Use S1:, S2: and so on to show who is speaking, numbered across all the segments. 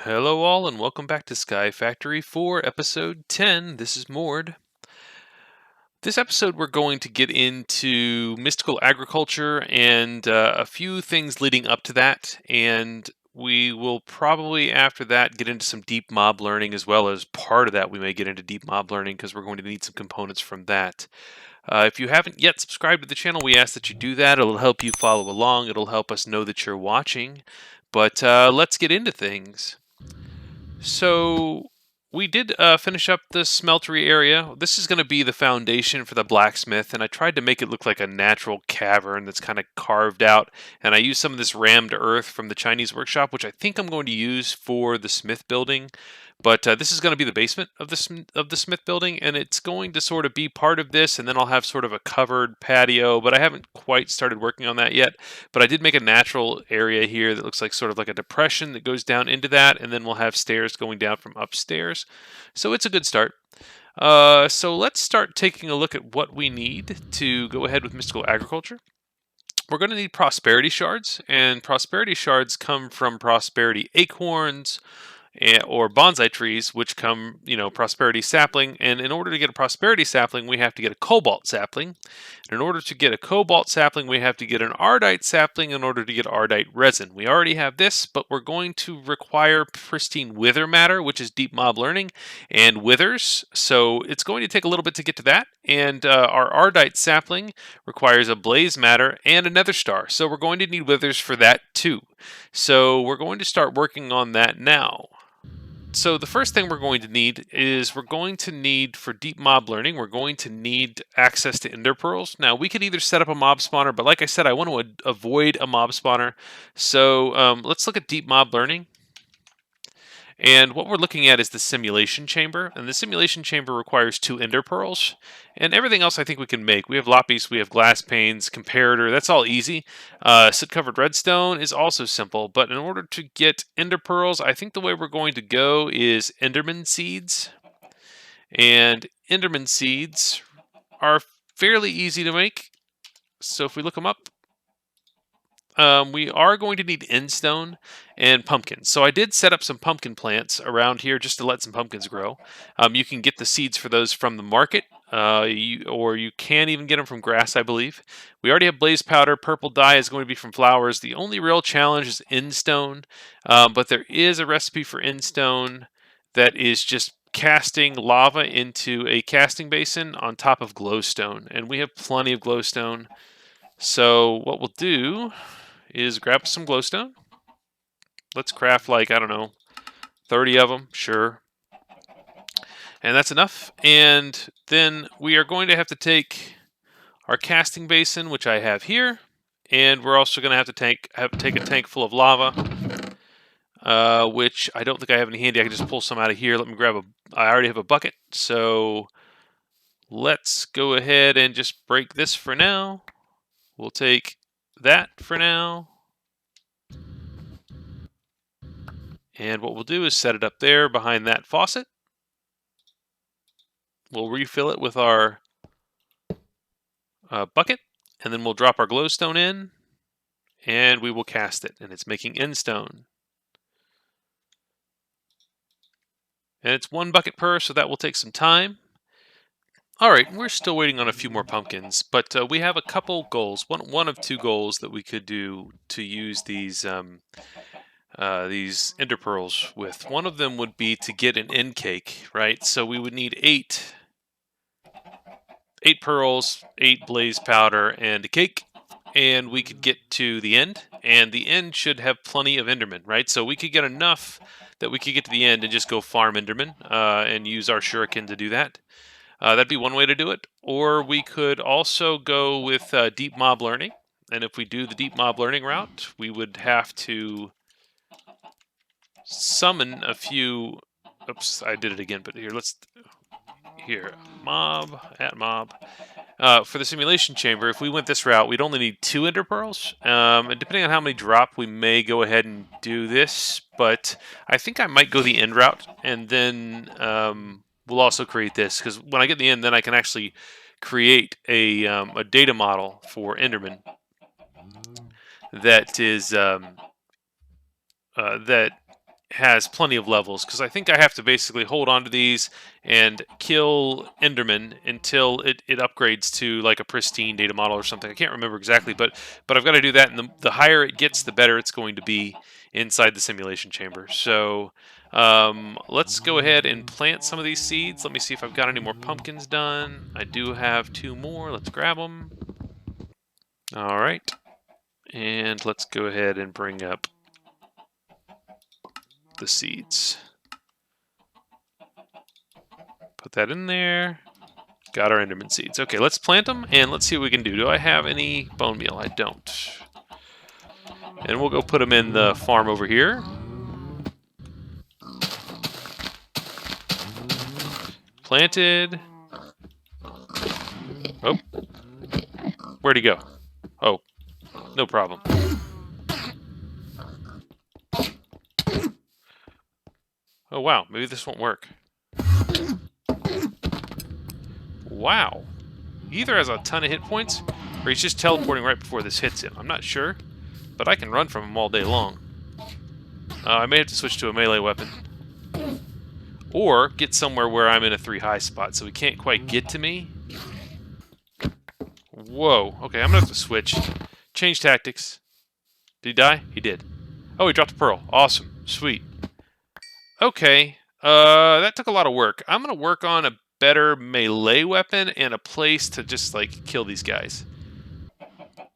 S1: Hello all and welcome back to Sky Factory for episode 10. This is Mord. This episode we're going to get into mystical agriculture and a few things leading up to that, and we will probably after that get into some deep mob learning, as well as part of that we may get into deep mob learning because we're going to need some components from that. If you haven't yet subscribed to the channel, we ask that you do that. It'll help you follow along. It'll help us know that you're watching. But let's get into things. So we did finish up the smeltery area. This is going to be the foundation for the blacksmith, and I tried to make it look like a natural cavern that's kind of carved out. And I used some of this rammed earth from the Chinese workshop, which I think I'm going to use for the smith building. But this is going to be the basement of the smith building, and it's going to sort of be part of this, and then I'll have sort of a covered patio. But I haven't quite started working on that yet. But I did make a natural area here that looks like sort of like a depression that goes down into that, and then we'll have stairs going down from upstairs. So it's a good start. So let's start taking a look at what we need to go ahead with mystical agriculture. We're going to need prosperity shards, and prosperity shards come from prosperity acorns, or bonsai trees, which come, prosperity sapling. And in order to get a prosperity sapling, we have to get a cobalt sapling. And in order to get a cobalt sapling, we have to get an ardite sapling in order to get ardite resin. We already have this, but we're going to require pristine wither matter, which is deep mob learning, and withers. So it's going to take a little bit to get to that. And our ardite sapling requires a blaze matter and a nether star. So we're going to need withers for that too. So we're going to start working on that now. So the first thing we're going to need is for deep mob learning, we're going to need access to ender pearls. Now we could either set up a mob spawner, but like I said, I want to avoid a mob spawner. So let's look at deep mob learning. And what we're looking at is the simulation chamber. And the simulation chamber requires 2 ender pearls. And everything else I think we can make. We have lapis, we have glass panes, comparator. That's all easy. Soot-Covered redstone is also simple. But in order to get ender pearls, I think the way we're going to go is Enderman seeds. And Enderman seeds are fairly easy to make. So if we look them up, we are going to need endstone and pumpkins. So I did set up some pumpkin plants around here just to let some pumpkins grow. You can get the seeds for those from the market, or you can even get them from grass, I believe. We already have blaze powder. Purple dye is going to be from flowers. The only real challenge is endstone, but there is a recipe for endstone that is just casting lava into a casting basin on top of glowstone, and we have plenty of glowstone. So what we'll do is grab some glowstone. Let's craft like, I don't know, 30 of them, sure. And that's enough. And then we are going to have to take our casting basin, which I have here, and we're also going to have to take a tank full of lava, which I don't think I have any handy. I can just pull some out of here. Let me grab I already have a bucket, so let's go ahead and just break this for now. We'll take that for now. And what we'll do is set it up there behind that faucet. We'll refill it with our bucket, and then we'll drop our glowstone in, and we will cast it. And it's making endstone. And it's 1 bucket per, so that will take some time. Alright, we're still waiting on a few more pumpkins, but we have a couple goals. One of 2 goals that we could do to use these ender pearls with. One of them would be to get an end cake, right? So we would need 8 pearls, 8 blaze powder, and a cake, and we could get to the end, and the end should have plenty of endermen, right? So we could get enough that we could get to the end and just go farm endermen and use our shuriken to do that. That'd be one way to do it. Or we could also go with deep mob learning, and if we do the deep mob learning route, we would have to summon a few. Oops, I did it again, but here, mob. For the simulation chamber, if we went this route, we'd only need 2 ender pearls. And depending on how many drop, we may go ahead and do this. But I think I might go the end route, and then we'll also create this, because when I get the end, then I can actually create a data model for Enderman that is that has plenty of levels, because I think I have to basically hold on to these and kill Enderman until it upgrades to like a pristine data model or something. I can't remember exactly, but I've got to do that, and the higher it gets, the better it's going to be inside the simulation chamber. So let's go ahead and plant some of these seeds. Let me see if I've got any more pumpkins done. I do have 2 more. Let's grab them. All right, and let's go ahead and bring up the seeds. Put that in there. Got our Enderman seeds. Okay, let's plant them, and let's see what we can do. Do I have any bone meal? I don't. And we'll go put them in the farm over here. Planted. Oh. Where'd he go? Oh. No problem. Oh, wow. Maybe this won't work. Wow. He either has a ton of hit points, or he's just teleporting right before this hits him. I'm not sure, but I can run from him all day long. I may have to switch to a melee weapon. Or get somewhere where I'm in a 3 high spot, so he can't quite get to me. Whoa. Okay, I'm going to have to switch. Change tactics. Did he die? He did. Oh, he dropped a pearl. Awesome. Sweet. Okay. That took a lot of work. I'm going to work on a better melee weapon and a place to just, like, kill these guys.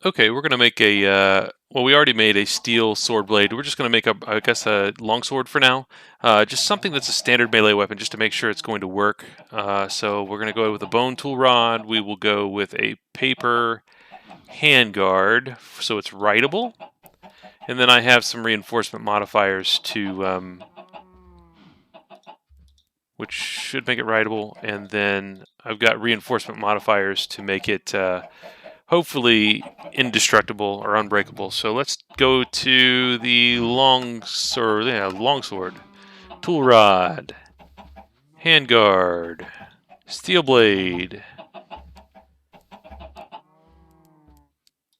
S1: Okay, we're going to make a, well, we already made a steel sword blade. We're just going to make, I guess, a longsword for now. Just something that's a standard melee weapon just to make sure it's going to work. So we're going to go with a bone tool rod. We will go with a paper handguard so it's writable. And then I have some reinforcement modifiers to, which should make it writable. And then I've got reinforcement modifiers to make it hopefully indestructible or unbreakable. So let's go to the longsword, tool rod, handguard, steel blade.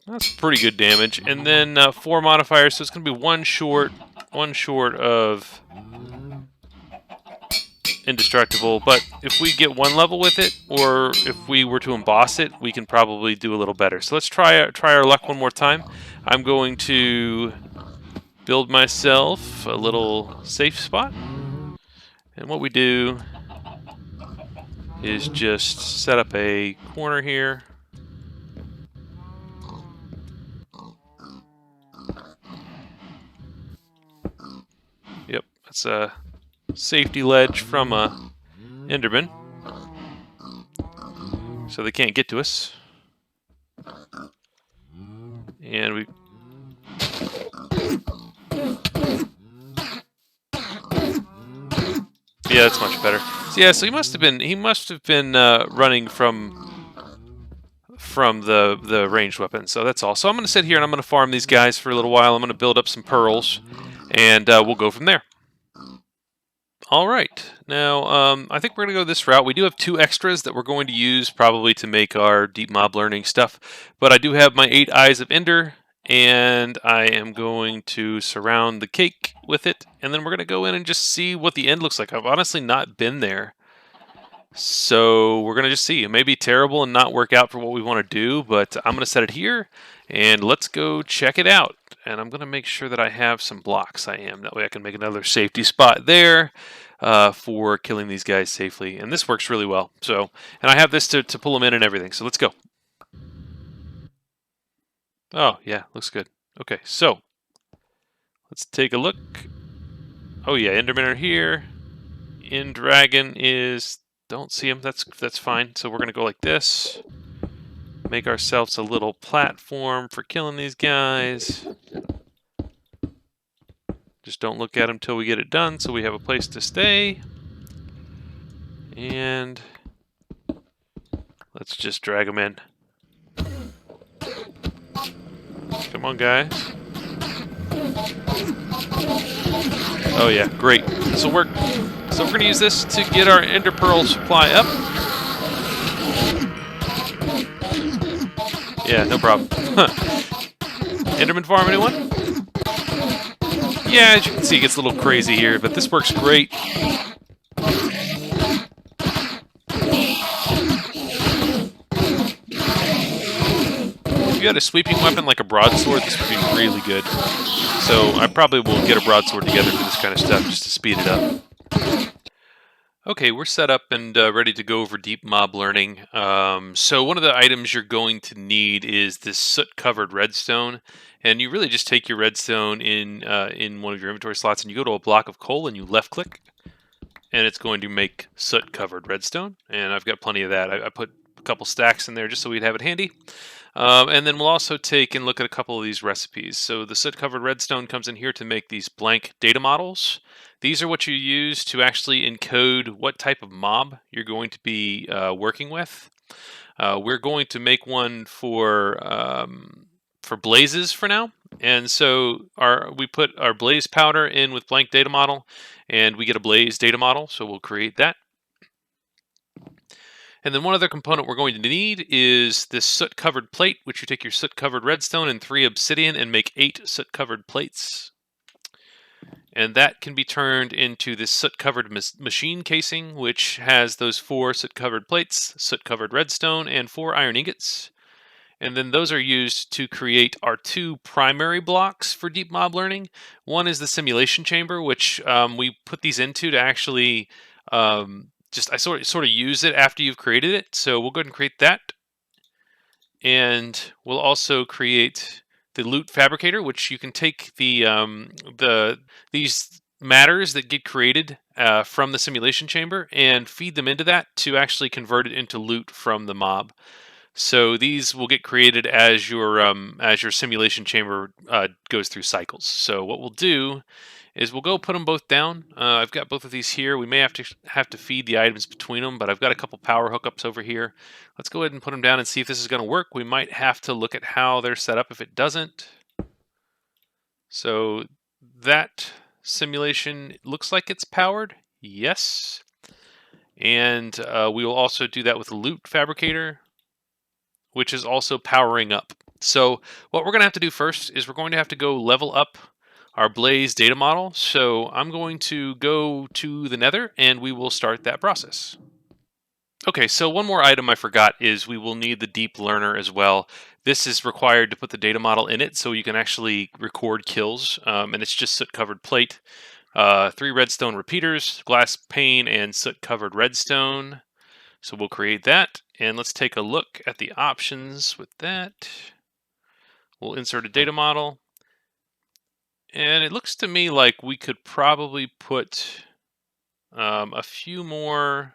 S1: That's pretty good damage. And then 4 modifiers, so it's going to be one short of indestructible, but if we get 1 level with it, or if we were to emboss it, we can probably do a little better. So let's try our luck one more time. I'm going to build myself a little safe spot, and what we do is just set up a corner here. Yep, that's a safety ledge from a Enderman, so they can't get to us. And we yeah, that's much better. So, yeah, so he must have been running from the ranged weapon. So that's all. So I'm going to sit here and I'm going to farm these guys for a little while. I'm going to build up some pearls, and we'll go from there. All right, now I think we're going to go this route. We do have 2 extras that we're going to use probably to make our deep mob learning stuff, but I do have my 8 eyes of Ender, and I am going to surround the cake with it, and then we're going to go in and just see what the end looks like. I've honestly not been there, so we're going to just see. It may be terrible and not work out for what we want to do, but I'm going to set it here, and let's go check it out. And I'm going to make sure that I have some blocks. I am. That way I can make another safety spot there for killing these guys safely. And this works really well. So, and I have this to pull them in and everything. So let's go. Oh, yeah, looks good. Okay, so let's take a look. Oh, yeah, Endermen are here. End Dragon is... Don't see him. That's fine. So we're going to go like this. Make ourselves a little platform for killing these guys. Just don't look at them till we get it done, so we have a place to stay. And let's just drag them in. Come on, guys. Oh yeah, great. This will work. So we're going to use this to get our Ender Pearl supply up. Yeah, no problem. Enderman Farm, anyone? Yeah, as you can see, it gets a little crazy here, but this works great. If you had a sweeping weapon like a broadsword, this would be really good. So I probably will get a broadsword together for this kind of stuff just to speed it up. Okay, we're set up and ready to go over deep mob learning. So one of the items you're going to need is this soot-covered redstone, and you really just take your redstone in one of your inventory slots, and you go to a block of coal and you left-click, and it's going to make soot-covered redstone. And I've got plenty of that. I put a couple stacks in there just so we'd have it handy. And then we'll also take and look at a couple of these recipes. So the soot-covered redstone comes in here to make these blank data models. These are what you use to actually encode what type of mob you're going to be working with. We're going to make one for blazes for now. And so we put our blaze powder in with blank data model, and we get a blaze data model. So we'll create that. And then one other component we're going to need is this soot-covered plate, which you take your soot-covered redstone and 3 obsidian and make 8 soot-covered plates. And that can be turned into this soot-covered machine casing, which has those 4 soot-covered plates, soot-covered redstone, and 4 iron ingots. And then those are used to create our 2 primary blocks for deep mob learning. One is the simulation chamber, which we put these into to actually I sort of use it after you've created it. So we'll go ahead and create that. And we'll also create the loot fabricator, which you can take these matters that get created from the simulation chamber and feed them into that to actually convert it into loot from the mob. So these will get created as your simulation chamber goes through cycles. So what we'll do is we'll go put them both down. I've got both of these here. We may have to feed the items between them, but I've got a couple power hookups over here. Let's go ahead and put them down and see if this is going to work. We might have to look at how they're set up if it doesn't. So that simulation looks like it's powered. Yes. And we will also do that with the loot fabricator, which is also powering up. So what we're going to have to do first is we're going to have to go level up our blaze data model. So I'm going to go to the Nether and we will start that process. Okay, so one more item I forgot is we will need the deep learner as well. This is required to put the data model in it so you can actually record kills, and it's just soot-covered plate, 3 redstone repeaters, glass pane, and soot-covered redstone. So we'll create that, and let's take a look at the options with that. We'll insert a data model. And it looks to me like we could probably put a few more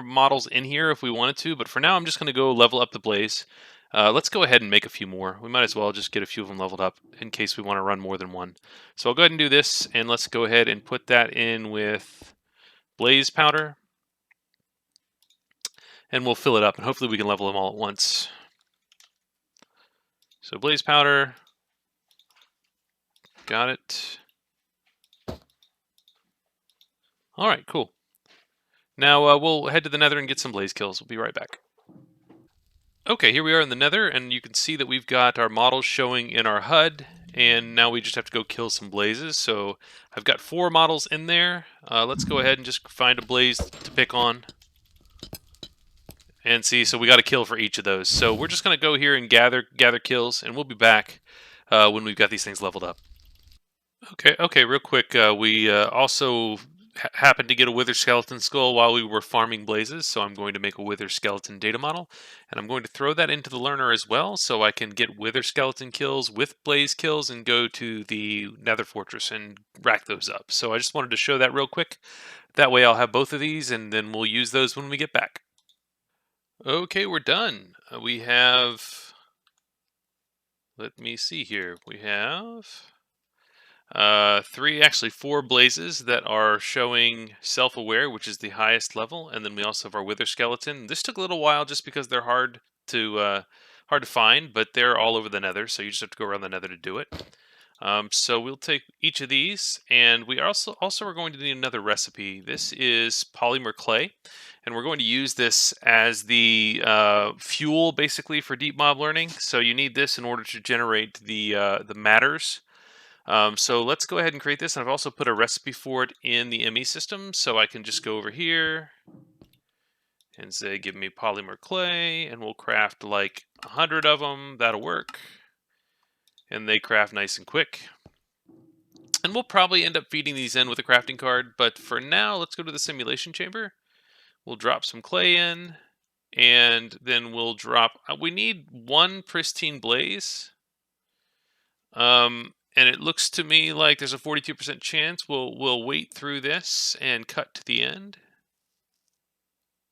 S1: models in here if we wanted to, but for now I'm just going to go level up the blaze. Let's go ahead and make a few more. We might as well just get a few of them leveled up in case we want to run more than one. So I'll go ahead and do this, and let's go ahead and put that in with blaze powder. And we'll fill it up, and hopefully we can level them all at once. So blaze powder. Got it. All right, cool. Now we'll head to the Nether and get some blaze kills. We'll be right back. Okay, here we are in the Nether, and you can see that we've got our models showing in our HUD, and now we just have to go kill some blazes. So I've got 4 models in there. Let's go ahead and just find a blaze to pick on. And see, so we got a kill for each of those. So we're just going to go here and gather kills, and we'll be back when we've got these things leveled up. Okay, real quick, we also happened to get a wither skeleton skull while we were farming blazes, so I'm going to make a wither skeleton data model, and I'm going to throw that into the learner as well, so I can get wither skeleton kills with blaze kills and go to the nether fortress and rack those up. So I just wanted to show that real quick. That way I'll have both of these, and then we'll use those when we get back. Okay, we're done. We have... Let me see here. We have... 4 blazes that are showing self-aware, which is the highest level, and then we also have our wither skeleton. This took a little while just because they're hard to find, but they're all over the Nether, so you just have to go around the Nether to do it. So we'll take each of these, and we also are going to need another recipe. This is polymer clay, and we're going to use this as the fuel basically for deep mob learning. So you need this in order to generate the matters So let's go ahead and create this. And I've also put a recipe for it in the ME system, so I can just go over here and say, give me polymer clay, and we'll craft like 100 of them. That'll work. And they craft nice and quick. And we'll probably end up feeding these in with a crafting card, but for now, let's go to the simulation chamber. We'll drop some clay in, and then we'll drop... we need one pristine blaze. And it looks to me like there's a 42% chance we'll wait through this and cut to the end.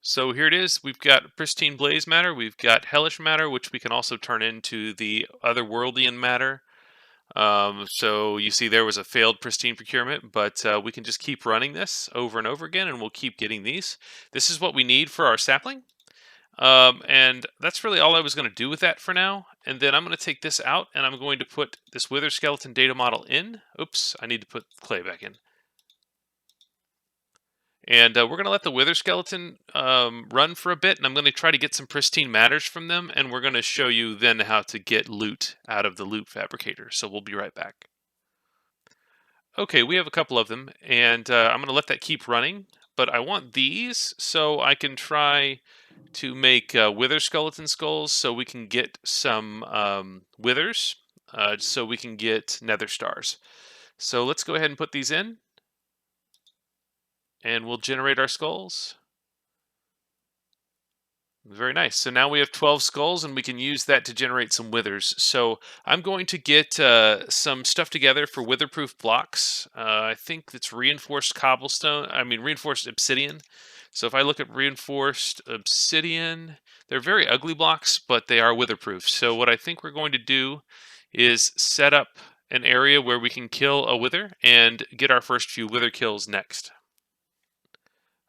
S1: So here it is. We've got pristine blaze matter. We've got hellish matter, which we can also turn into the otherworldian matter. So you see there was a failed pristine procurement, but we can just keep running this over and over again, and we'll keep getting these. This is what we need for our sapling. And that's really all I was going to do with that for now. And then I'm going to take this out, and I'm going to put this wither skeleton data model in. Oops, I need to put clay back in. And we're going to let the wither skeleton run for a bit, and I'm going to try to get some pristine matters from them, and we're going to show you then how to get loot out of the loot fabricator. So we'll be right back. Okay, we have a couple of them, and I'm going to let that keep running, but I want these so I can try to make wither skeleton skulls so we can get some withers, so we can get nether stars. So let's go ahead and put these in. And we'll generate our skulls. Very nice. So now we have 12 skulls, and we can use that to generate some withers. So I'm going to get some stuff together for witherproof blocks. I think it's reinforced reinforced obsidian. So if I look at reinforced obsidian, they're very ugly blocks, but they are witherproof. So what I think we're going to do is set up an area where we can kill a wither and get our first few wither kills next.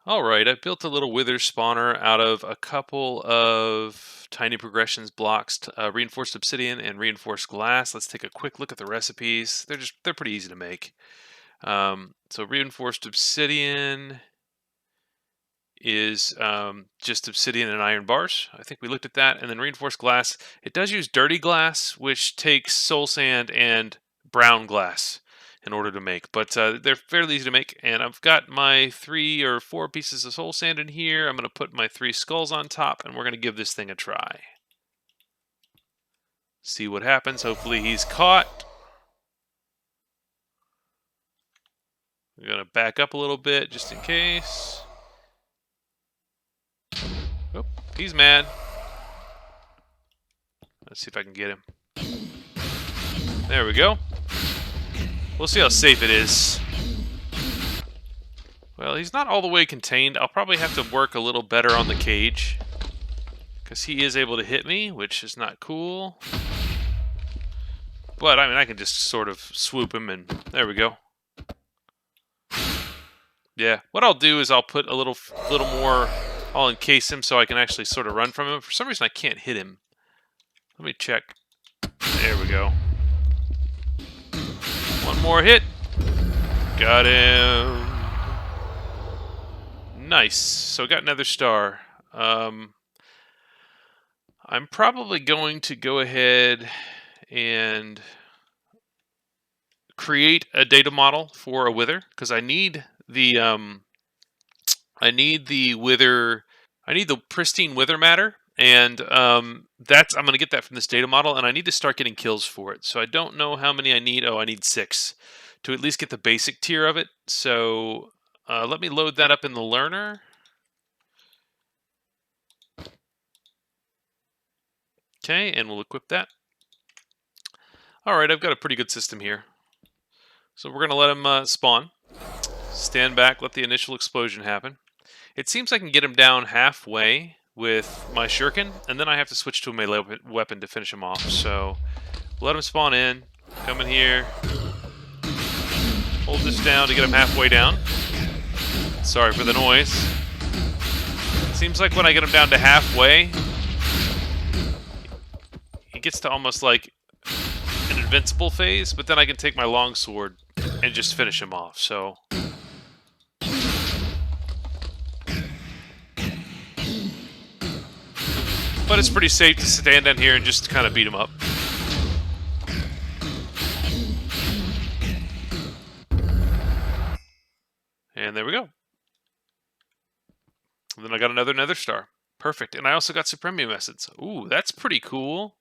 S1: Alright, I've built a little wither spawner out of a couple of tiny progressions blocks, reinforced obsidian and reinforced glass. Let's take a quick look at the recipes. They're pretty easy to make. So reinforced obsidian is just obsidian and iron bars. I think we looked at that. And then reinforced glass, it does use dirty glass, which takes soul sand and brown glass in order to make, but they're fairly easy to make. And I've got my 3 or 4 pieces of soul sand in here. I'm going to put my 3 skulls on top, and we're going to give this thing a try. See what happens. Hopefully he's caught. We're going to back up a little bit just in case. Oh, he's mad. Let's see if I can get him. There we go. We'll see how safe it is. Well, he's not all the way contained. I'll probably have to work a little better on the cage, because he is able to hit me, which is not cool. But, I mean, I can just sort of swoop him, and there we go. Yeah, what I'll do is I'll put a little more... I'll encase him so I can actually sort of run from him. For some reason, I can't hit him. Let me check. There we go. One more hit. Got him. Nice. So I got another star. I'm probably going to go ahead and create a data model for a wither, because I need the pristine wither matter, and I'm going to get that from this data model, and I need to start getting kills for it. So I don't know how many I need. Oh, I need 6 to at least get the basic tier of it. So let me load that up in the learner. Okay, and we'll equip that. Alright, I've got a pretty good system here. So we're going to let him spawn. Stand back, let the initial explosion happen. It seems I can get him down halfway with my shuriken, and then I have to switch to a melee weapon to finish him off. So let him spawn in, come in here, hold this down to get him halfway down. Sorry for the noise. It seems like when I get him down to halfway, he gets to almost like an invincible phase, but then I can take my longsword and just finish him off. So but it's pretty safe to stand down here and just kind of beat him up. And there we go. And then I got another Nether star. Perfect. And I also got Supremium essence. Ooh, that's pretty cool.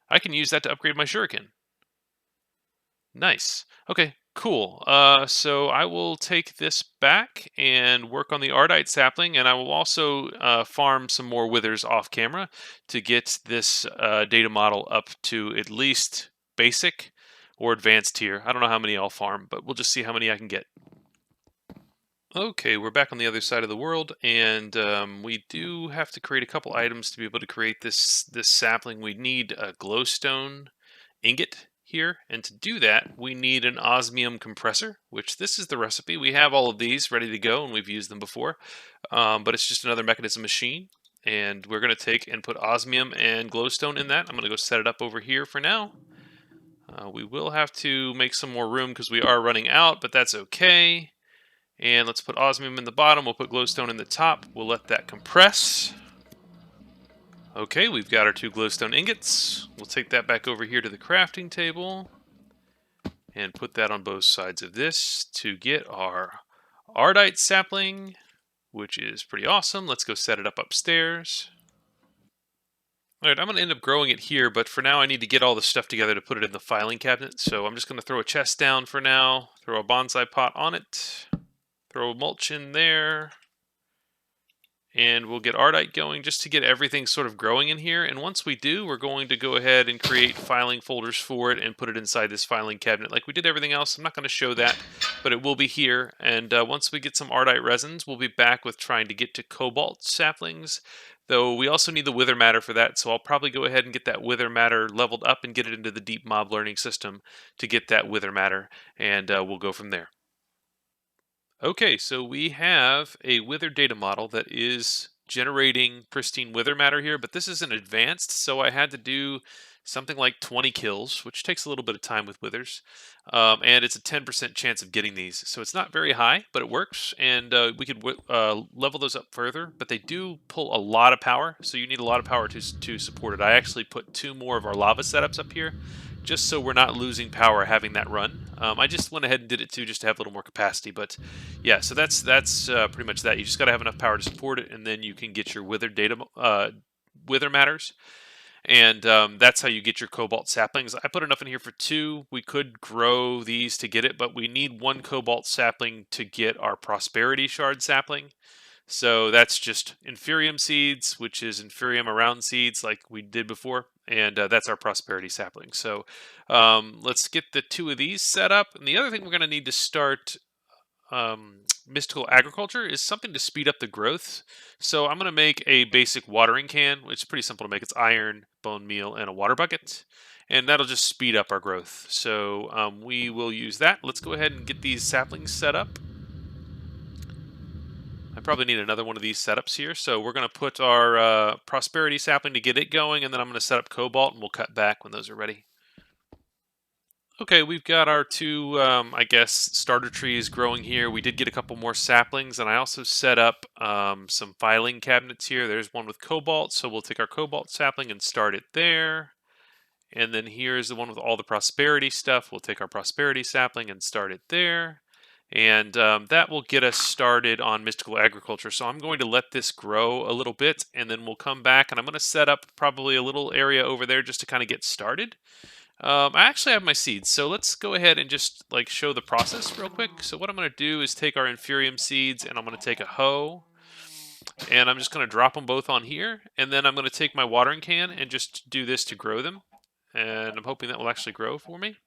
S1: I can use that to upgrade my shuriken. Nice. Okay, cool. So I will take this back and work on the Ardite sapling, and I will also farm some more withers off camera to get this data model up to at least basic or advanced tier. I don't know how many I'll farm, but we'll just see how many I can get. Okay, we're back on the other side of the world, and we do have to create a couple items to be able to create this sapling. We need a glowstone ingot here, and to do that, we need an osmium compressor, which this is the recipe. We have all of these ready to go, and we've used them before, but it's just another Mekanism machine, and we're going to take and put osmium and glowstone in that. I'm going to go set it up over here for now. We will have to make some more room because we are running out, but that's okay. And let's put osmium in the bottom. We'll put glowstone in the top. We'll let that compress. Okay, we've got our 2 glowstone ingots. We'll take that back over here to the crafting table and put that on both sides of this to get our Ardite sapling, which is pretty awesome. Let's go set it up upstairs. All right, I'm going to end up growing it here, but for now I need to get all the stuff together to put it in the filing cabinet. So I'm just going to throw a chest down for now, throw a bonsai pot on it, throw mulch in there, and we'll get Ardite going just to get everything sort of growing in here. And once we do, we're going to go ahead and create filing folders for it and put it inside this filing cabinet like we did everything else. I'm not going to show that, but it will be here. And once we get some Ardite resins, we'll be back with trying to get to Cobalt saplings, though we also need the wither matter for that. So I'll probably go ahead and get that wither matter leveled up and get it into the deep mob learning system to get that wither matter, and we'll go from there. Okay, so we have a wither data model that is generating pristine wither matter here, but this isn't advanced, so I had to do something like 20 kills, which takes a little bit of time with withers, and it's a 10% chance of getting these. So it's not very high, but it works, and we could level those up further, but they do pull a lot of power, so you need a lot of power to support it. I actually put 2 more of our lava setups up here, just so we're not losing power having that run. I just went ahead and did it too, just to have a little more capacity. But yeah, so that's pretty much that. You just got to have enough power to support it, and then you can get your wither data, wither matters, and that's how you get your cobalt saplings. I put enough in here for 2. We could grow these to get it, but we need 1 cobalt sapling to get our prosperity shard sapling. So that's just Inferium seeds, which is Inferium around seeds like we did before. And that's our prosperity sapling. So let's get the 2 of these set up. And the other thing we're going to need to start mystical agriculture is something to speed up the growth. So I'm going to make a basic watering can, which is pretty simple to make. It's iron, bone meal, and a water bucket. And that'll just speed up our growth. So we will use that. Let's go ahead and get these saplings set up. I probably need another one of these setups here. So we're going to put our prosperity sapling to get it going, and then I'm going to set up cobalt, and we'll cut back when those are ready. Okay, we've got our 2, I guess, starter trees growing here. We did get a couple more saplings, and I also set up some filing cabinets here. There's one with cobalt, so we'll take our cobalt sapling and start it there. And then here's the one with all the prosperity stuff. We'll take our prosperity sapling and start it there. And that will get us started on mystical agriculture. So I'm going to let this grow a little bit, and then we'll come back, and I'm going to set up probably a little area over there just to kind of get started. I actually have my seeds, so let's go ahead and just like show the process real quick. So what I'm going to do is take our Inferium seeds, and I'm going to take a hoe, and I'm just going to drop them both on here, and then I'm going to take my watering can and just do this to grow them. And I'm hoping that will actually grow for me.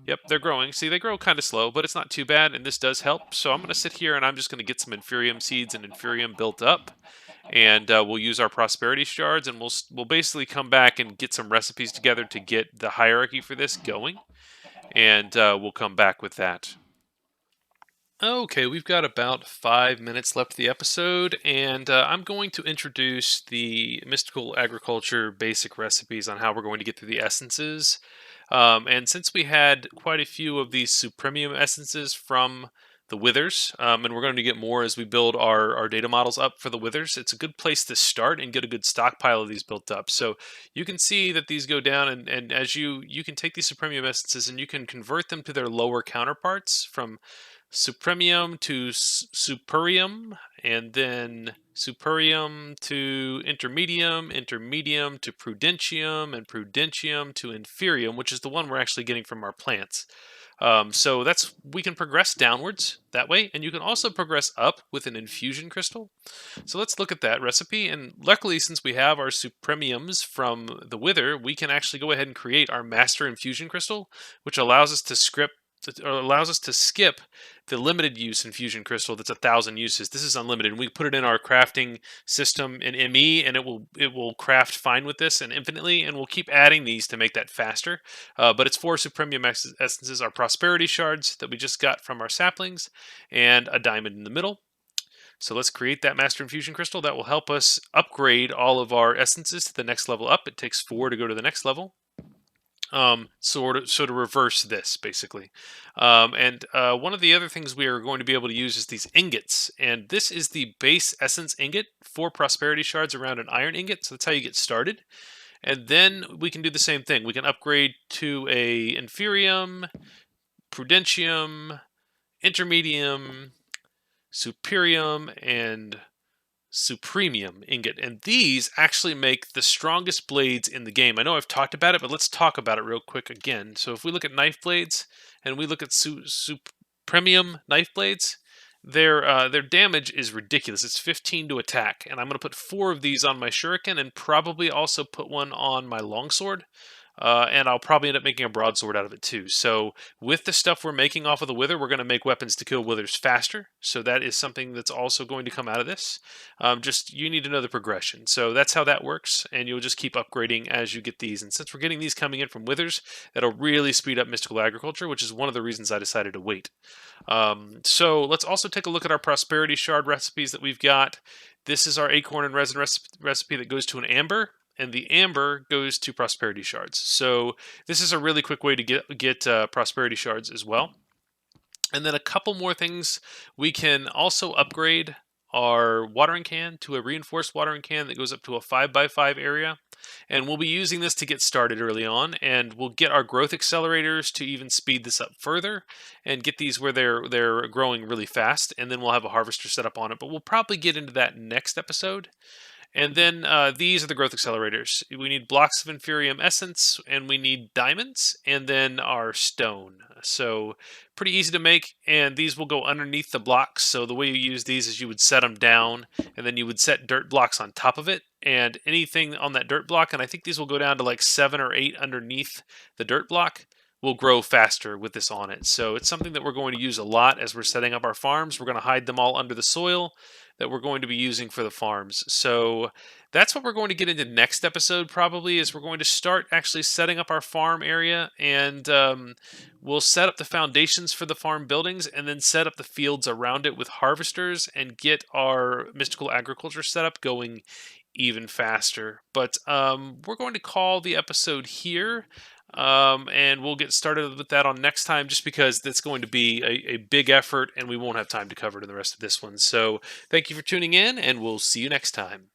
S1: Yep, they're growing. See, they grow kind of slow, but it's not too bad, and this does help. So I'm going to sit here, and I'm just going to get some Inferium seeds and Inferium built up, and we'll use our prosperity shards, and we'll basically come back and get some recipes together to get the hierarchy for this going, and we'll come back with that. Okay, we've got about 5 minutes left of the episode, and I'm going to introduce the mystical agriculture basic recipes on how we're going to get through the essences. And since we had quite a few of these Supremium essences from the withers, and we're going to get more as we build our data models up for the withers, it's a good place to start and get a good stockpile of these built up. So you can see that these go down, and as you can take these Supremium essences and you can convert them to their lower counterparts from Supremium to Superium, and then Superium to Intermedium, Intermedium to Prudentium, and Prudentium to Inferium, which is the one we're actually getting from our plants. So we can progress downwards that way, and you can also progress up with an infusion crystal. So let's look at that recipe. And luckily, since we have our supremiums from the wither, we can actually go ahead and create our master infusion crystal, which allows us to skip the limited use infusion crystal that's 1,000 uses. This is unlimited. We put it in our crafting system in ME, and it will craft fine with this and infinitely, and we'll keep adding these to make that faster. But it's 4 Supremium essences, our prosperity shards that we just got from our saplings, and a diamond in the middle. So let's create that master infusion crystal. That will help us upgrade all of our essences to the next level up. It takes 4 to go to the next level. So to reverse this, basically. And one of the other things we are going to be able to use is these ingots. And this is the base essence ingot, 4 prosperity shards around an iron ingot. So that's how you get started. And then we can do the same thing. We can upgrade to a Inferium, Prudentium, Intermedium, Supremium, and Supremium ingot, and these actually make the strongest blades in the game. I know I've talked about it, but let's talk about it real quick again. So if we look at knife blades and we look at Supremium knife blades, their damage is ridiculous. It's 15 to attack, and I'm going to put 4 of these on my shuriken, and probably also put one on my longsword. And I'll probably end up making a broadsword out of it too. So with the stuff we're making off of the wither, we're going to make weapons to kill withers faster. So that is something that's also going to come out of this. Just you need to know the progression. So that's how that works, and you'll just keep upgrading as you get these. And since we're getting these coming in from withers, that'll really speed up mystical agriculture, which is one of the reasons I decided to wait. So let's also take a look at our prosperity shard recipes that we've got. This is our acorn and resin recipe that goes to an amber, and the amber goes to prosperity shards. So this is a really quick way to get prosperity shards as well. And then a couple more things. We can also upgrade our watering can to a reinforced watering can that goes up to a 5x5 area. And we'll be using this to get started early on, and we'll get our growth accelerators to even speed this up further and get these where they're growing really fast, and then we'll have a harvester set up on it. But we'll probably get into that next episode. And then these are the growth accelerators. We need blocks of Inferium essence, and we need diamonds, and then our stone. So pretty easy to make, and these will go underneath the blocks. So the way you use these is you would set them down, and then you would set dirt blocks on top of it, and anything on that dirt block, and I think these will go down to like 7 or 8 underneath the dirt block, will grow faster with this on it. So it's something that we're going to use a lot as we're setting up our farms. We're going to hide them all under the soil that we're going to be using for the farms. So that's what we're going to get into next episode, probably, is we're going to start actually setting up our farm area, and we'll set up the foundations for the farm buildings, and then set up the fields around it with harvesters, and get our mystical agriculture setup going even faster. But we're going to call the episode here. And we'll get started with that on next time, just because that's going to be a big effort, and we won't have time to cover it in the rest of this one. So thank you for tuning in, and we'll see you next time.